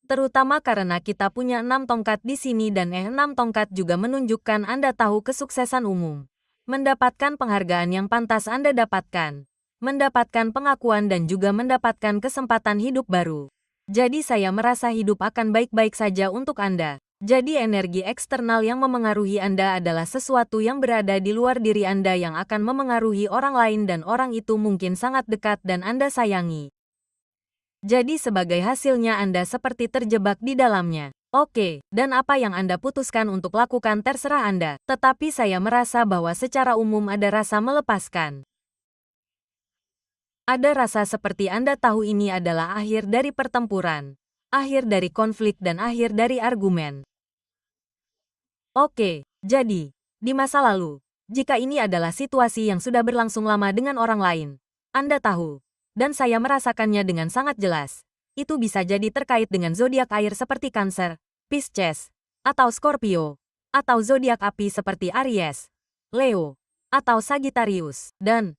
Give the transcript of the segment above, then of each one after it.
Terutama karena kita punya 6 tongkat di sini dan 6 tongkat juga menunjukkan Anda tahu kesuksesan umum. Mendapatkan penghargaan yang pantas Anda dapatkan. Mendapatkan pengakuan dan juga mendapatkan kesempatan hidup baru. Jadi saya merasa hidup akan baik-baik saja untuk Anda. Jadi energi eksternal yang memengaruhi Anda adalah sesuatu yang berada di luar diri Anda yang akan memengaruhi orang lain dan orang itu mungkin sangat dekat dan Anda sayangi. Jadi sebagai hasilnya Anda seperti terjebak di dalamnya. Oke, dan apa yang Anda putuskan untuk lakukan terserah Anda. Tetapi saya merasa bahwa secara umum ada rasa melepaskan. Ada rasa seperti Anda tahu ini adalah akhir dari pertempuran. Akhir dari konflik dan akhir dari argumen. Oke, jadi, di masa lalu, jika ini adalah situasi yang sudah berlangsung lama dengan orang lain, Anda tahu, dan saya merasakannya dengan sangat jelas. Itu bisa jadi terkait dengan zodiak air seperti Cancer, Pisces, atau Scorpio, atau zodiak api seperti Aries, Leo, atau Sagittarius, dan,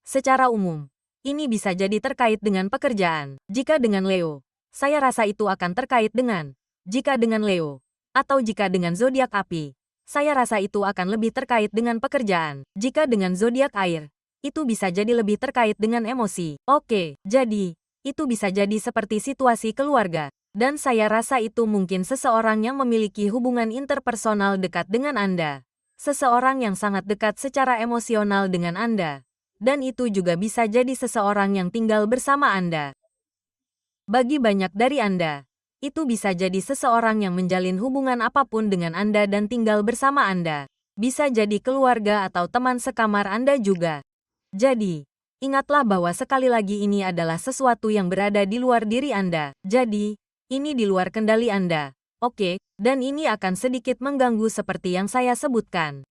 secara umum, ini bisa jadi terkait dengan pekerjaan. Jika dengan Leo, saya rasa itu akan terkait dengan, jika dengan Leo, atau jika dengan zodiak api, saya rasa itu akan lebih terkait dengan pekerjaan. Jika dengan zodiak air, itu bisa jadi lebih terkait dengan emosi. Oke, jadi, itu bisa jadi seperti situasi keluarga. Dan saya rasa itu mungkin seseorang yang memiliki hubungan interpersonal dekat dengan Anda. Seseorang yang sangat dekat secara emosional dengan Anda. Dan itu juga bisa jadi seseorang yang tinggal bersama Anda. Bagi banyak dari Anda, itu bisa jadi seseorang yang menjalin hubungan apapun dengan Anda dan tinggal bersama Anda. Bisa jadi keluarga atau teman sekamar Anda juga. Jadi, ingatlah bahwa sekali lagi ini adalah sesuatu yang berada di luar diri Anda. Jadi, ini di luar kendali Anda. Oke, dan ini akan sedikit mengganggu seperti yang saya sebutkan.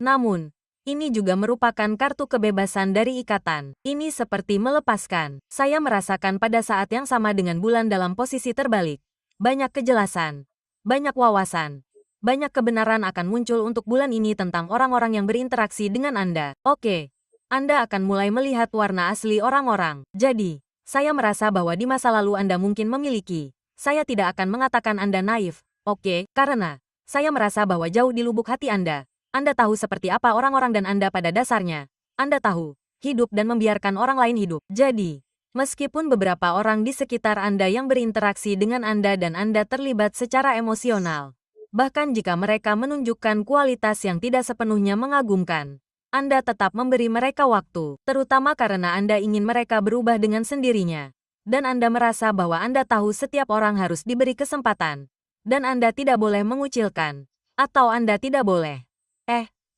Namun, ini juga merupakan kartu kebebasan dari ikatan. Ini seperti melepaskan. Saya merasakan pada saat yang sama dengan bulan dalam posisi terbalik. Banyak kejelasan, banyak wawasan, banyak kebenaran akan muncul untuk bulan ini tentang orang-orang yang berinteraksi dengan Anda. Oke, Anda akan mulai melihat warna asli orang-orang. Jadi, saya merasa bahwa di masa lalu Anda mungkin memiliki. Saya tidak akan mengatakan Anda naif. Oke, karena saya merasa bahwa jauh di lubuk hati Anda tahu seperti apa orang-orang dan Anda pada dasarnya. Anda tahu, hidup dan membiarkan orang lain hidup. Jadi, meskipun beberapa orang di sekitar Anda yang berinteraksi dengan Anda dan Anda terlibat secara emosional, bahkan jika mereka menunjukkan kualitas yang tidak sepenuhnya mengagumkan, Anda tetap memberi mereka waktu, terutama karena Anda ingin mereka berubah dengan sendirinya. Dan Anda merasa bahwa Anda tahu setiap orang harus diberi kesempatan. Dan Anda tidak boleh mengucilkan. Atau Anda tidak boleh.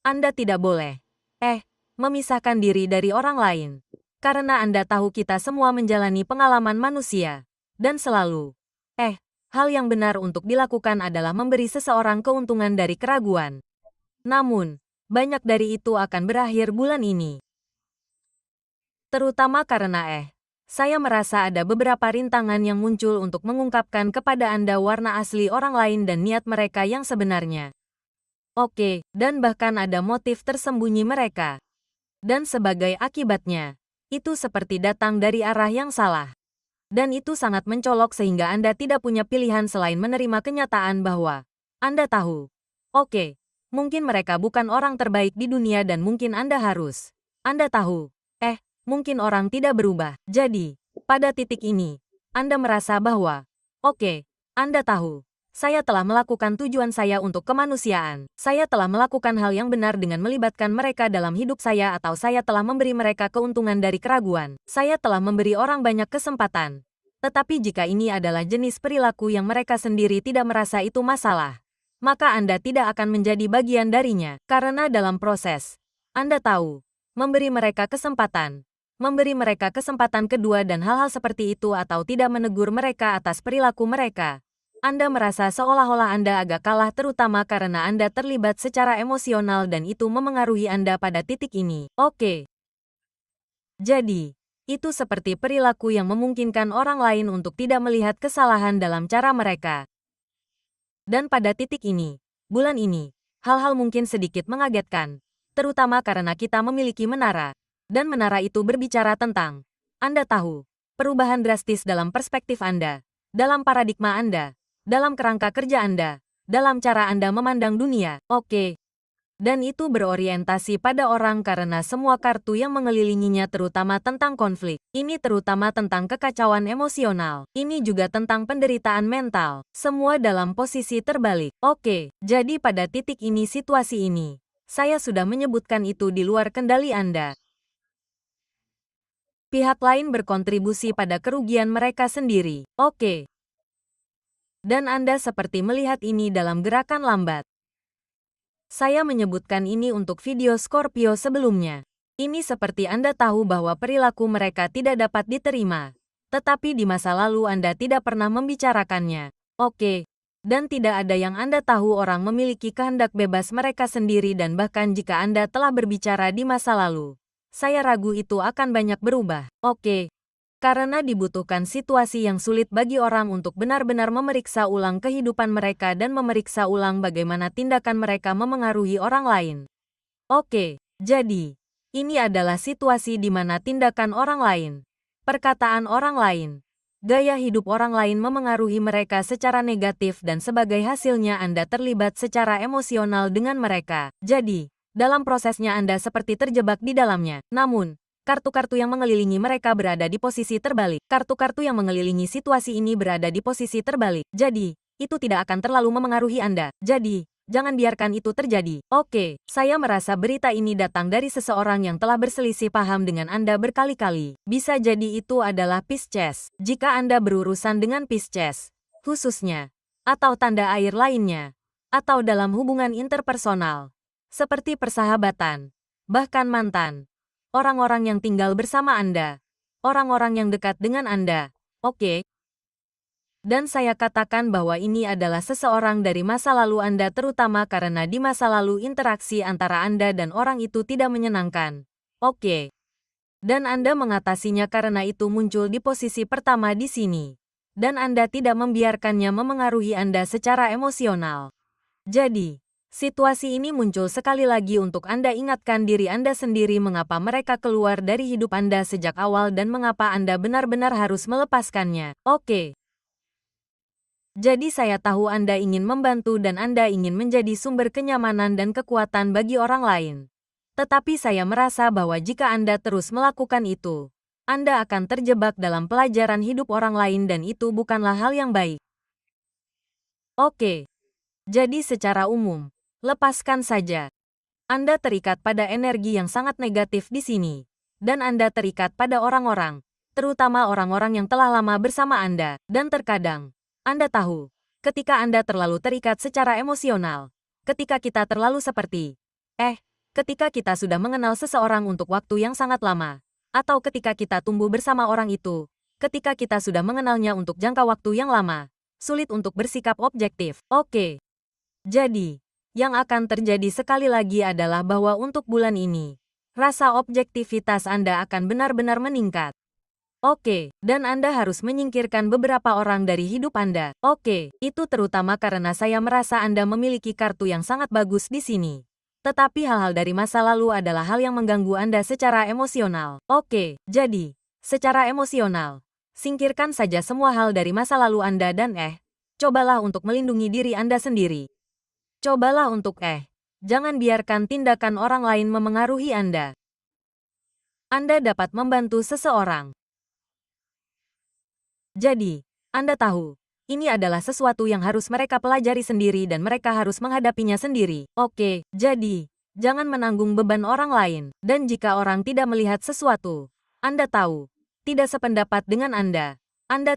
Anda tidak boleh. Memisahkan diri dari orang lain. Karena Anda tahu kita semua menjalani pengalaman manusia. Dan selalu, hal yang benar untuk dilakukan adalah memberi seseorang keuntungan dari keraguan. Namun, banyak dari itu akan berakhir bulan ini. Terutama karena saya merasa ada beberapa rintangan yang muncul untuk mengungkapkan kepada Anda warna asli orang lain dan niat mereka yang sebenarnya. Oke, dan bahkan ada motif tersembunyi mereka. Dan sebagai akibatnya, itu seperti datang dari arah yang salah. Dan itu sangat mencolok sehingga Anda tidak punya pilihan selain menerima kenyataan bahwa Anda tahu. Oke, mungkin mereka bukan orang terbaik di dunia dan mungkin Anda harus. Anda tahu. Mungkin orang tidak berubah. Jadi, pada titik ini, Anda merasa bahwa, oke, Anda tahu. Saya telah melakukan tujuan saya untuk kemanusiaan. Saya telah melakukan hal yang benar dengan melibatkan mereka dalam hidup saya atau saya telah memberi mereka keuntungan dari keraguan. Saya telah memberi orang banyak kesempatan. Tetapi jika ini adalah jenis perilaku yang mereka sendiri tidak merasa itu masalah, maka Anda tidak akan menjadi bagian darinya. Karena dalam proses, Anda tahu, memberi mereka kesempatan kedua dan hal-hal seperti itu atau tidak menegur mereka atas perilaku mereka. Anda merasa seolah-olah Anda agak kalah terutama karena Anda terlibat secara emosional dan itu memengaruhi Anda pada titik ini. Oke. Jadi, itu seperti perilaku yang memungkinkan orang lain untuk tidak melihat kesalahan dalam cara mereka. Dan pada titik ini, bulan ini, hal-hal mungkin sedikit mengagetkan, terutama karena kita memiliki menara, dan menara itu berbicara tentang, Anda tahu, perubahan drastis dalam perspektif Anda. dalam paradigma Anda, dalam kerangka kerja Anda, dalam cara Anda memandang dunia. Oke. Dan itu berorientasi pada orang karena semua kartu yang mengelilinginya terutama tentang konflik. Ini terutama tentang kekacauan emosional. Ini juga tentang penderitaan mental. Semua dalam posisi terbalik. Oke, jadi pada titik ini situasi ini, saya sudah menyebutkan itu di luar kendali Anda. Pihak lain berkontribusi pada kerugian mereka sendiri. Oke. Dan Anda seperti melihat ini dalam gerakan lambat. Saya menyebutkan ini untuk video Scorpio sebelumnya. Ini seperti Anda tahu bahwa perilaku mereka tidak dapat diterima. Tetapi di masa lalu Anda tidak pernah membicarakannya. Oke. Dan tidak ada yang Anda tahu orang memiliki kehendak bebas mereka sendiri dan bahkan jika Anda telah berbicara di masa lalu, saya ragu itu akan banyak berubah. Oke. Karena dibutuhkan situasi yang sulit bagi orang untuk benar-benar memeriksa ulang kehidupan mereka dan memeriksa ulang bagaimana tindakan mereka memengaruhi orang lain. Oke, jadi, ini adalah situasi di mana tindakan orang lain, perkataan orang lain, gaya hidup orang lain memengaruhi mereka secara negatif dan sebagai hasilnya Anda terlibat secara emosional dengan mereka. Jadi, dalam prosesnya Anda seperti terjebak di dalamnya. Namun, kartu-kartu yang mengelilingi mereka berada di posisi terbalik. Kartu-kartu yang mengelilingi situasi ini berada di posisi terbalik. Jadi, itu tidak akan terlalu memengaruhi Anda. Jadi, jangan biarkan itu terjadi. Oke, saya merasa berita ini datang dari seseorang yang telah berselisih paham dengan Anda berkali-kali. Bisa jadi itu adalah Pisces. Jika Anda berurusan dengan Pisces, khususnya, atau tanda air lainnya, atau dalam hubungan interpersonal, seperti persahabatan, bahkan mantan, orang-orang yang tinggal bersama Anda, orang-orang yang dekat dengan Anda, oke? Dan saya katakan bahwa ini adalah seseorang dari masa lalu Anda terutama karena di masa lalu interaksi antara Anda dan orang itu tidak menyenangkan, oke? Dan Anda mengatasinya karena itu muncul di posisi pertama di sini. Dan Anda tidak membiarkannya memengaruhi Anda secara emosional. Jadi, situasi ini muncul sekali lagi untuk Anda ingatkan diri Anda sendiri mengapa mereka keluar dari hidup Anda sejak awal dan mengapa Anda benar-benar harus melepaskannya. Oke. Jadi saya tahu Anda ingin membantu dan Anda ingin menjadi sumber kenyamanan dan kekuatan bagi orang lain. Tetapi saya merasa bahwa jika Anda terus melakukan itu, Anda akan terjebak dalam pelajaran hidup orang lain dan itu bukanlah hal yang baik. Oke. Jadi secara umum, lepaskan saja. Anda terikat pada energi yang sangat negatif di sini. Dan Anda terikat pada orang-orang, terutama orang-orang yang telah lama bersama Anda. Dan terkadang, Anda tahu, ketika Anda terlalu terikat secara emosional, ketika kita terlalu seperti, ketika kita sudah mengenal seseorang untuk waktu yang sangat lama, atau ketika kita tumbuh bersama orang itu, ketika kita sudah mengenalnya untuk jangka waktu yang lama, sulit untuk bersikap objektif. Oke. Jadi, yang akan terjadi sekali lagi adalah bahwa untuk bulan ini, rasa objektivitas Anda akan benar-benar meningkat. Oke, dan Anda harus menyingkirkan beberapa orang dari hidup Anda. Oke, itu terutama karena saya merasa Anda memiliki kartu yang sangat bagus di sini. Tetapi hal-hal dari masa lalu adalah hal yang mengganggu Anda secara emosional. Oke, jadi, secara emosional, singkirkan saja semua hal dari masa lalu Anda dan cobalah untuk melindungi diri Anda sendiri. Cobalah untuk jangan biarkan tindakan orang lain memengaruhi Anda. Anda dapat membantu seseorang. Jadi, Anda tahu, ini adalah sesuatu yang harus mereka pelajari sendiri dan mereka harus menghadapinya sendiri. Oke, jadi, jangan menanggung beban orang lain. Dan jika orang tidak melihat sesuatu, Anda tahu, tidak sependapat dengan Anda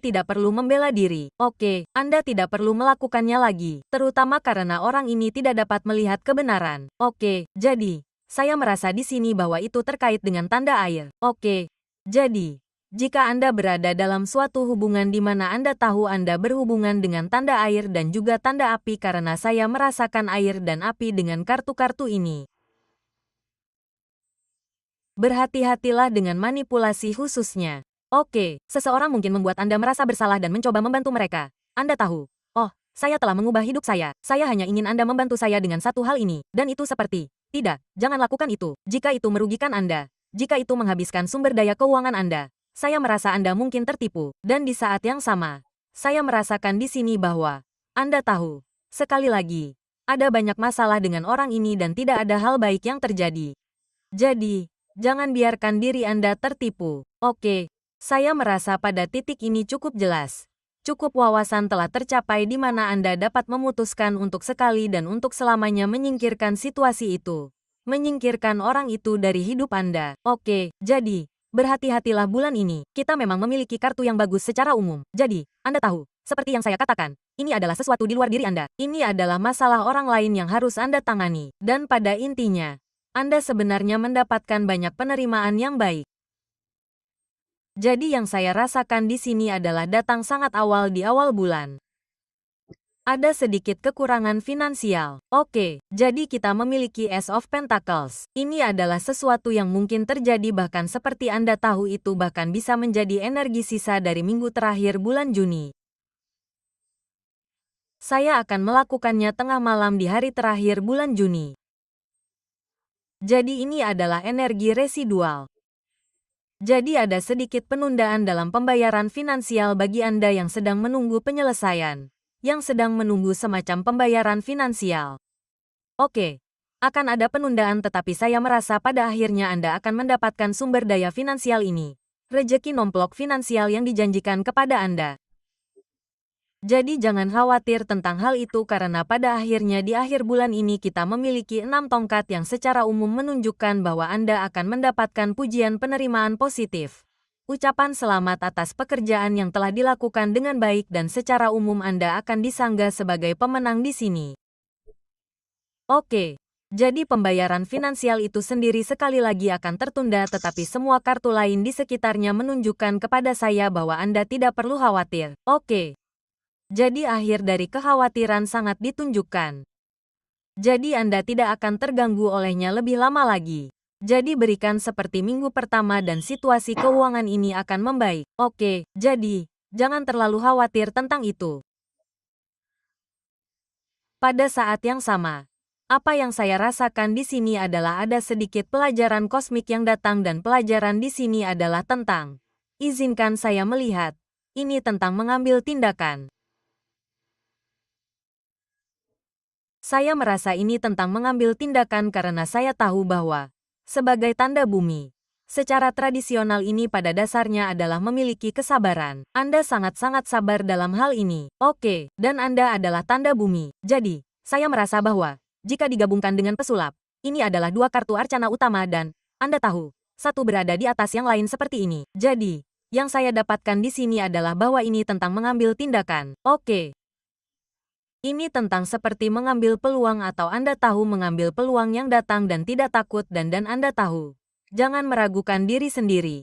tidak perlu membela diri. Oke, Anda tidak perlu melakukannya lagi, terutama karena orang ini tidak dapat melihat kebenaran. Oke, jadi, saya merasa di sini bahwa itu terkait dengan tanda air. Oke, jadi, jika Anda berada dalam suatu hubungan di mana Anda tahu Anda berhubungan dengan tanda air dan juga tanda api karena saya merasakan air dan api dengan kartu-kartu ini. Berhati-hatilah dengan manipulasi khususnya. Oke, seseorang mungkin membuat Anda merasa bersalah dan mencoba membantu mereka. Anda tahu, oh, saya telah mengubah hidup saya hanya ingin Anda membantu saya dengan satu hal ini, dan itu seperti, tidak, jangan lakukan itu, jika itu merugikan Anda, jika itu menghabiskan sumber daya keuangan Anda. Saya merasa Anda mungkin tertipu, dan di saat yang sama, saya merasakan di sini bahwa Anda tahu, sekali lagi, ada banyak masalah dengan orang ini dan tidak ada hal baik yang terjadi. Jadi, jangan biarkan diri Anda tertipu. Oke, saya merasa pada titik ini cukup jelas. Cukup wawasan telah tercapai di mana Anda dapat memutuskan untuk sekali dan untuk selamanya menyingkirkan situasi itu. Menyingkirkan orang itu dari hidup Anda. Oke, jadi, berhati-hatilah bulan ini. Kita memang memiliki kartu yang bagus secara umum. Jadi, Anda tahu, seperti yang saya katakan, ini adalah sesuatu di luar diri Anda. Ini adalah masalah orang lain yang harus Anda tangani. Dan pada intinya, Anda sebenarnya mendapatkan banyak penerimaan yang baik. Jadi yang saya rasakan di sini adalah datang sangat awal di awal bulan. Ada sedikit kekurangan finansial. Oke, jadi kita memiliki Ace of Pentacles. Ini adalah sesuatu yang mungkin terjadi bahkan seperti Anda tahu itu bahkan bisa menjadi energi sisa dari minggu terakhir bulan Juni. Saya akan melakukannya tengah malam di hari terakhir bulan Juni. Jadi ini adalah energi residual. Jadi ada sedikit penundaan dalam pembayaran finansial bagi Anda yang sedang menunggu penyelesaian, yang sedang menunggu semacam pembayaran finansial. Oke, akan ada penundaan tetapi saya merasa pada akhirnya Anda akan mendapatkan sumber daya finansial ini. Rejeki nomplok finansial yang dijanjikan kepada Anda. Jadi jangan khawatir tentang hal itu karena pada akhirnya di akhir bulan ini kita memiliki 6 tongkat yang secara umum menunjukkan bahwa Anda akan mendapatkan pujian penerimaan positif. Ucapan selamat atas pekerjaan yang telah dilakukan dengan baik dan secara umum Anda akan disanggah sebagai pemenang di sini. Oke, jadi pembayaran finansial itu sendiri sekali lagi akan tertunda tetapi semua kartu lain di sekitarnya menunjukkan kepada saya bahwa Anda tidak perlu khawatir. Oke. Jadi akhir dari kekhawatiran sangat ditunjukkan. Jadi Anda tidak akan terganggu olehnya lebih lama lagi. Jadi berikan seperti minggu pertama dan situasi keuangan ini akan membaik. Oke, jadi, jangan terlalu khawatir tentang itu. Pada saat yang sama, apa yang saya rasakan di sini adalah ada sedikit pelajaran kosmik yang datang dan pelajaran di sini adalah tentang, izinkan saya melihat, ini tentang mengambil tindakan. Saya merasa ini tentang mengambil tindakan karena saya tahu bahwa, sebagai tanda bumi, secara tradisional ini pada dasarnya adalah memiliki kesabaran. Anda sangat-sangat sabar dalam hal ini. Oke, dan Anda adalah tanda bumi. Jadi, saya merasa bahwa, jika digabungkan dengan pesulap, ini adalah dua kartu arcana utama dan, Anda tahu, satu berada di atas yang lain seperti ini. Jadi, yang saya dapatkan di sini adalah bahwa ini tentang mengambil tindakan. Oke. Ini tentang seperti mengambil peluang atau Anda tahu mengambil peluang yang datang dan tidak takut dan Anda tahu. Jangan meragukan diri sendiri.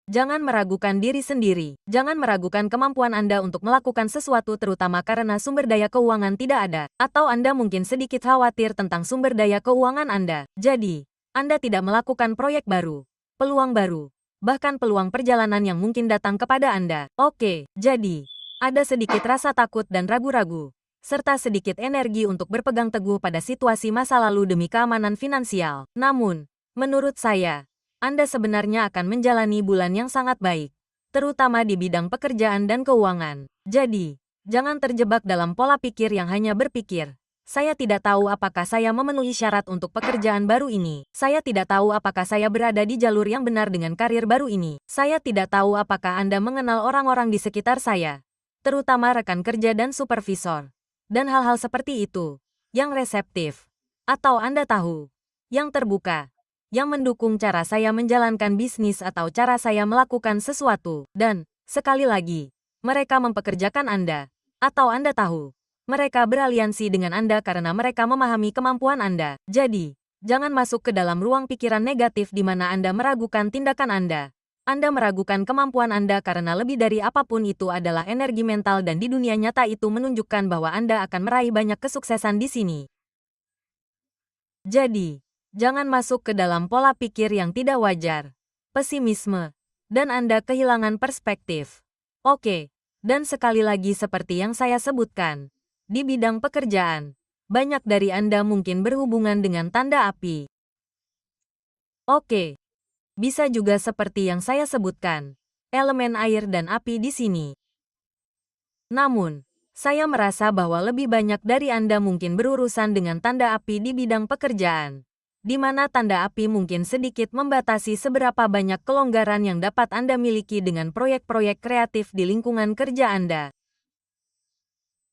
Jangan meragukan diri sendiri. Jangan meragukan kemampuan Anda untuk melakukan sesuatu terutama karena sumber daya keuangan tidak ada. Atau Anda mungkin sedikit khawatir tentang sumber daya keuangan Anda. Jadi, Anda tidak melakukan proyek baru, peluang baru, bahkan peluang perjalanan yang mungkin datang kepada Anda. Oke, jadi ada sedikit rasa takut dan ragu-ragu, serta sedikit energi untuk berpegang teguh pada situasi masa lalu demi keamanan finansial. Namun, menurut saya, Anda sebenarnya akan menjalani bulan yang sangat baik, terutama di bidang pekerjaan dan keuangan. Jadi, jangan terjebak dalam pola pikir yang hanya berpikir, saya tidak tahu apakah saya memenuhi syarat untuk pekerjaan baru ini. Saya tidak tahu apakah saya berada di jalur yang benar dengan karir baru ini. Saya tidak tahu apakah Anda mengenal orang-orang di sekitar saya, terutama rekan kerja dan supervisor, dan hal-hal seperti itu, yang reseptif, atau Anda tahu, yang terbuka, yang mendukung cara saya menjalankan bisnis atau cara saya melakukan sesuatu, dan, sekali lagi, mereka mempekerjakan Anda, atau Anda tahu, mereka beraliansi dengan Anda karena mereka memahami kemampuan Anda. Jadi, jangan masuk ke dalam ruang pikiran negatif di mana Anda meragukan tindakan Anda. Anda meragukan kemampuan Anda karena lebih dari apapun itu adalah energi mental dan di dunia nyata itu menunjukkan bahwa Anda akan meraih banyak kesuksesan di sini. Jadi, jangan masuk ke dalam pola pikir yang tidak wajar, pesimisme, dan Anda kehilangan perspektif. Oke, dan sekali lagi seperti yang saya sebutkan, di bidang pekerjaan, banyak dari Anda mungkin berhubungan dengan tanda api. Oke. Bisa juga seperti yang saya sebutkan, elemen air dan api di sini. Namun, saya merasa bahwa lebih banyak dari Anda mungkin berurusan dengan tanda api di bidang pekerjaan, di mana tanda api mungkin sedikit membatasi seberapa banyak kelonggaran yang dapat Anda miliki dengan proyek-proyek kreatif di lingkungan kerja Anda.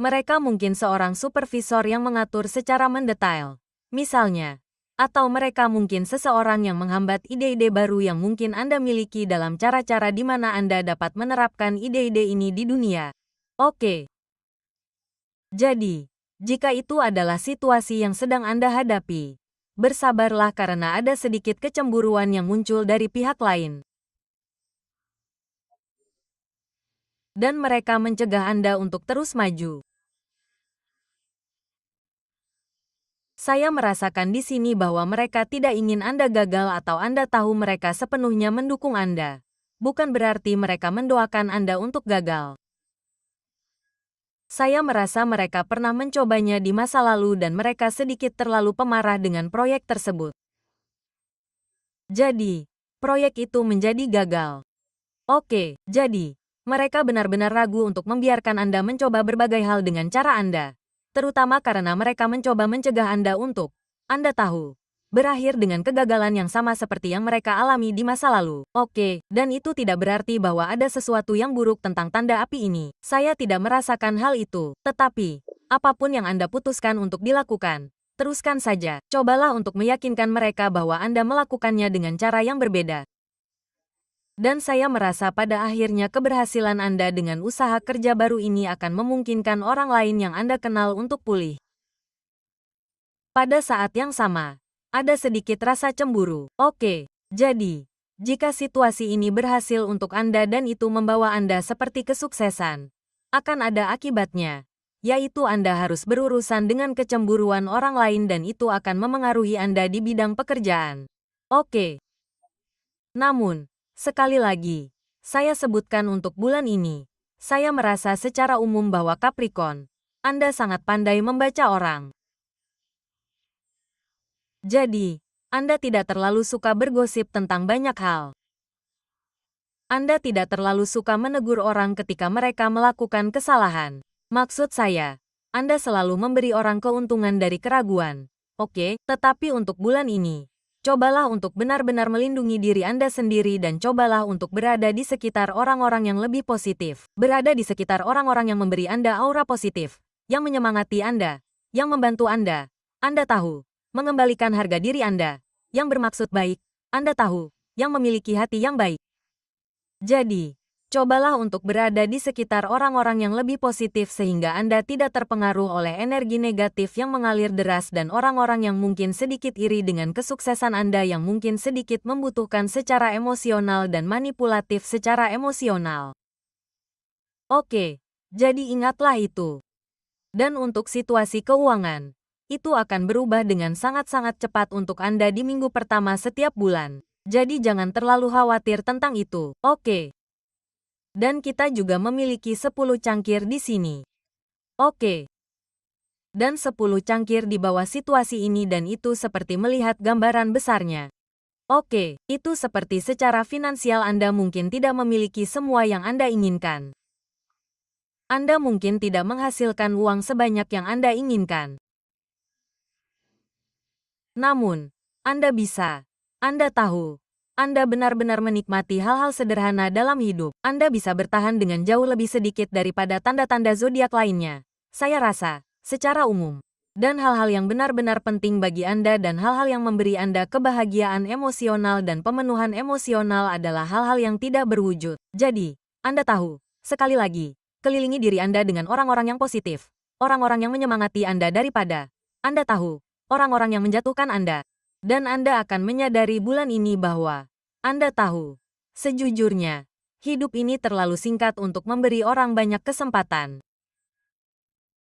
Mereka mungkin seorang supervisor yang mengatur secara mendetail, misalnya, atau mereka mungkin seseorang yang menghambat ide-ide baru yang mungkin Anda miliki dalam cara-cara di mana Anda dapat menerapkan ide-ide ini di dunia. Oke. Jadi, jika itu adalah situasi yang sedang Anda hadapi, bersabarlah karena ada sedikit kecemburuan yang muncul dari pihak lain. Dan mereka mencegah Anda untuk terus maju. Saya merasakan di sini bahwa mereka tidak ingin Anda gagal atau Anda tahu mereka sepenuhnya mendukung Anda. Bukan berarti mereka mendoakan Anda untuk gagal. Saya merasa mereka pernah mencobanya di masa lalu dan mereka sedikit terlalu pemarah dengan proyek tersebut. Jadi, proyek itu menjadi gagal. Oke, jadi, mereka benar-benar ragu untuk membiarkan Anda mencoba berbagai hal dengan cara Anda. Terutama karena mereka mencoba mencegah Anda untuk, Anda tahu, berakhir dengan kegagalan yang sama seperti yang mereka alami di masa lalu. Oke, dan itu tidak berarti bahwa ada sesuatu yang buruk tentang tanda api ini. Saya tidak merasakan hal itu. Tetapi, apapun yang Anda putuskan untuk dilakukan, teruskan saja. Cobalah untuk meyakinkan mereka bahwa Anda melakukannya dengan cara yang berbeda. Dan saya merasa pada akhirnya keberhasilan Anda dengan usaha kerja baru ini akan memungkinkan orang lain yang Anda kenal untuk pulih. Pada saat yang sama, ada sedikit rasa cemburu. Oke, jadi, jika situasi ini berhasil untuk Anda dan itu membawa Anda seperti kesuksesan, akan ada akibatnya, yaitu Anda harus berurusan dengan kecemburuan orang lain dan itu akan memengaruhi Anda di bidang pekerjaan. Oke. Namun, sekali lagi, saya sebutkan untuk bulan ini, saya merasa secara umum bahwa Capricorn, Anda sangat pandai membaca orang. Jadi, Anda tidak terlalu suka bergosip tentang banyak hal. Anda tidak terlalu suka menegur orang ketika mereka melakukan kesalahan. Maksud saya, Anda selalu memberi orang keuntungan dari keraguan. Oke, tetapi untuk bulan ini, cobalah untuk benar-benar melindungi diri Anda sendiri dan cobalah untuk berada di sekitar orang-orang yang lebih positif. Berada di sekitar orang-orang yang memberi Anda aura positif, yang menyemangati Anda, yang membantu Anda. Anda tahu, mengembalikan harga diri Anda, yang bermaksud baik, Anda tahu, yang memiliki hati yang baik. Jadi, cobalah untuk berada di sekitar orang-orang yang lebih positif sehingga Anda tidak terpengaruh oleh energi negatif yang mengalir deras dan orang-orang yang mungkin sedikit iri dengan kesuksesan Anda yang mungkin sedikit membutuhkan secara emosional dan manipulatif secara emosional. Oke, jadi ingatlah itu. Dan untuk situasi keuangan, itu akan berubah dengan sangat-sangat cepat untuk Anda di minggu pertama setiap bulan. Jadi jangan terlalu khawatir tentang itu. Oke. Dan kita juga memiliki 10 cangkir di sini. Oke. Dan 10 cangkir di bawah situasi ini dan itu seperti melihat gambaran besarnya. Oke, itu seperti secara finansial Anda mungkin tidak memiliki semua yang Anda inginkan. Anda mungkin tidak menghasilkan uang sebanyak yang Anda inginkan. Namun, Anda bisa. Anda tahu. Anda benar-benar menikmati hal-hal sederhana dalam hidup. Anda bisa bertahan dengan jauh lebih sedikit daripada tanda-tanda zodiak lainnya. Saya rasa, secara umum. Dan hal-hal yang benar-benar penting bagi Anda dan hal-hal yang memberi Anda kebahagiaan emosional dan pemenuhan emosional adalah hal-hal yang tidak berwujud. Jadi, Anda tahu, sekali lagi, kelilingi diri Anda dengan orang-orang yang positif. Orang-orang yang menyemangati Anda daripada Anda tahu, orang-orang yang menjatuhkan Anda. Dan Anda akan menyadari bulan ini bahwa Anda tahu, sejujurnya, hidup ini terlalu singkat untuk memberi orang banyak kesempatan.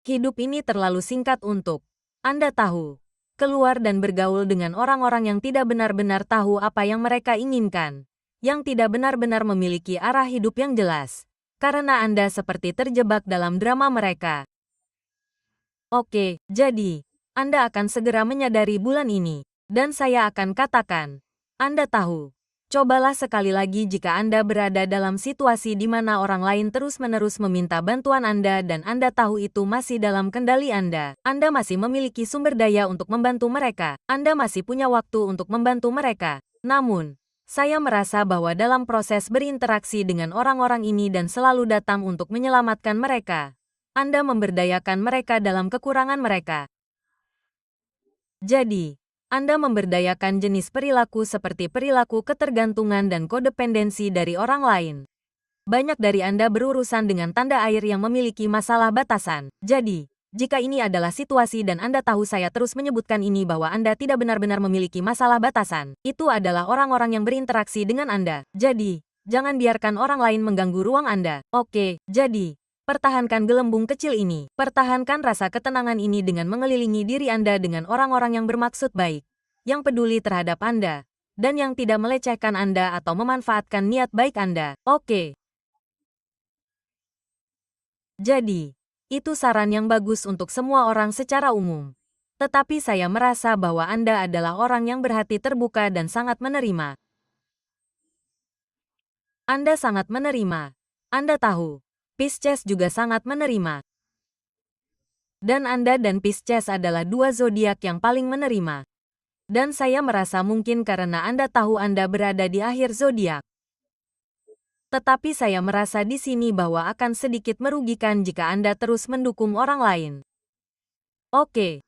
Hidup ini terlalu singkat untuk Anda tahu, keluar dan bergaul dengan orang-orang yang tidak benar-benar tahu apa yang mereka inginkan, yang tidak benar-benar memiliki arah hidup yang jelas, karena Anda seperti terjebak dalam drama mereka. Oke, jadi, Anda akan segera menyadari bulan ini. Dan saya akan katakan, Anda tahu, Cobalah sekali lagi jika Anda berada dalam situasi di mana orang lain terus-menerus meminta bantuan Anda dan Anda tahu itu masih dalam kendali Anda. Anda masih memiliki sumber daya untuk membantu mereka. Anda masih punya waktu untuk membantu mereka. Namun, saya merasa bahwa dalam proses berinteraksi dengan orang-orang ini dan selalu datang untuk menyelamatkan mereka, Anda memberdayakan mereka dalam kekurangan mereka. Jadi, Anda memberdayakan jenis perilaku seperti perilaku ketergantungan dan kodependensi dari orang lain. Banyak dari Anda berurusan dengan tanda air yang memiliki masalah batasan. Jadi, jika ini adalah situasi dan Anda tahu saya terus menyebutkan ini bahwa Anda tidak benar-benar memiliki masalah batasan, itu adalah orang-orang yang berinteraksi dengan Anda. Jadi, jangan biarkan orang lain mengganggu ruang Anda. Oke, jadi, pertahankan gelembung kecil ini. Pertahankan rasa ketenangan ini dengan mengelilingi diri Anda dengan orang-orang yang bermaksud baik, yang peduli terhadap Anda, dan yang tidak melecehkan Anda atau memanfaatkan niat baik Anda. Oke. Jadi, itu saran yang bagus untuk semua orang secara umum. Tetapi saya merasa bahwa Anda adalah orang yang berhati terbuka dan sangat menerima. Anda sangat menerima. Anda tahu. Pisces juga sangat menerima. Dan Anda dan Pisces adalah dua zodiak yang paling menerima. Dan saya merasa mungkin karena Anda tahu Anda berada di akhir zodiak. Tetapi saya merasa di sini bahwa akan sedikit merugikan jika Anda terus mendukung orang lain. Oke.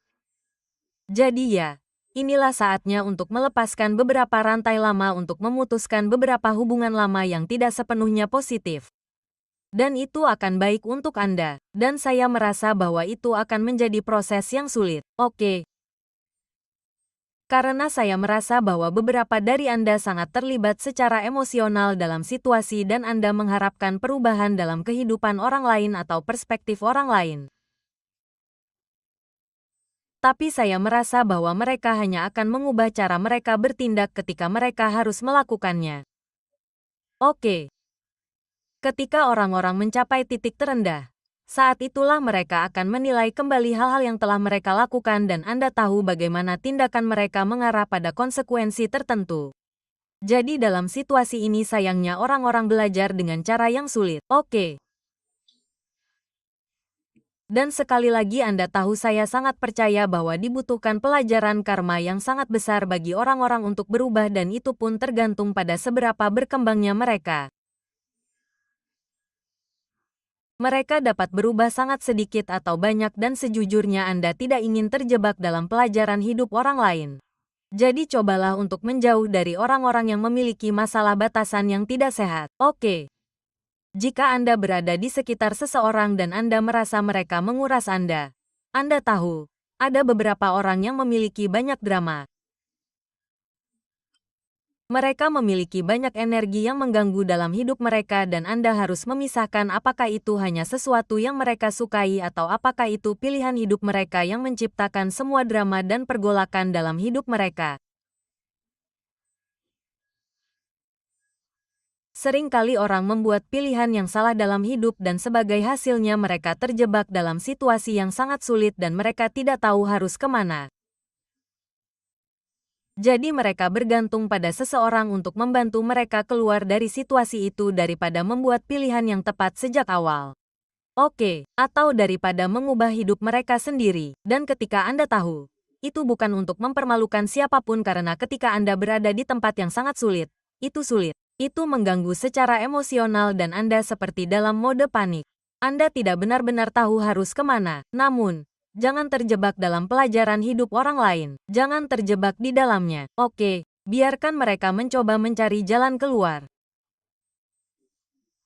Jadi ya, inilah saatnya untuk melepaskan beberapa rantai lama untuk memutuskan beberapa hubungan lama yang tidak sepenuhnya positif. Dan itu akan baik untuk Anda. Dan saya merasa bahwa itu akan menjadi proses yang sulit. Oke. Karena saya merasa bahwa beberapa dari Anda sangat terlibat secara emosional dalam situasi dan Anda mengharapkan perubahan dalam kehidupan orang lain atau perspektif orang lain. Tapi saya merasa bahwa mereka hanya akan mengubah cara mereka bertindak ketika mereka harus melakukannya. Oke. Ketika orang-orang mencapai titik terendah, saat itulah mereka akan menilai kembali hal-hal yang telah mereka lakukan dan Anda tahu bagaimana tindakan mereka mengarah pada konsekuensi tertentu. Jadi dalam situasi ini sayangnya orang-orang belajar dengan cara yang sulit. Oke. Dan sekali lagi Anda tahu saya sangat percaya bahwa dibutuhkan pelajaran karma yang sangat besar bagi orang-orang untuk berubah dan itu pun tergantung pada seberapa berkembangnya mereka. Mereka dapat berubah sangat sedikit atau banyak dan sejujurnya Anda tidak ingin terjebak dalam pelajaran hidup orang lain. Jadi cobalah untuk menjauh dari orang-orang yang memiliki masalah batasan yang tidak sehat. Oke. Jika Anda berada di sekitar seseorang dan Anda merasa mereka menguras Anda tahu, ada beberapa orang yang memiliki banyak drama. Mereka memiliki banyak energi yang mengganggu dalam hidup mereka dan Anda harus memisahkan apakah itu hanya sesuatu yang mereka sukai atau apakah itu pilihan hidup mereka yang menciptakan semua drama dan pergolakan dalam hidup mereka. Seringkali orang membuat pilihan yang salah dalam hidup dan sebagai hasilnya mereka terjebak dalam situasi yang sangat sulit dan mereka tidak tahu harus kemana. Jadi mereka bergantung pada seseorang untuk membantu mereka keluar dari situasi itu daripada membuat pilihan yang tepat sejak awal. Oke, atau daripada mengubah hidup mereka sendiri. Dan ketika Anda tahu, itu bukan untuk mempermalukan siapapun karena ketika Anda berada di tempat yang sangat sulit. Itu mengganggu secara emosional dan Anda seperti dalam mode panik. Anda tidak benar-benar tahu harus kemana. Namun, jangan terjebak dalam pelajaran hidup orang lain. Jangan terjebak di dalamnya. Oke, biarkan mereka mencoba mencari jalan keluar.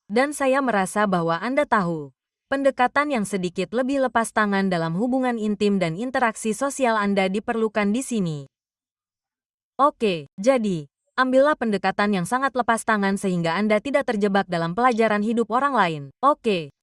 Dan saya merasa bahwa Anda tahu, pendekatan yang sedikit lebih lepas tangan dalam hubungan intim dan interaksi sosial Anda diperlukan di sini. Oke, jadi, ambillah pendekatan yang sangat lepas tangan sehingga Anda tidak terjebak dalam pelajaran hidup orang lain. Oke.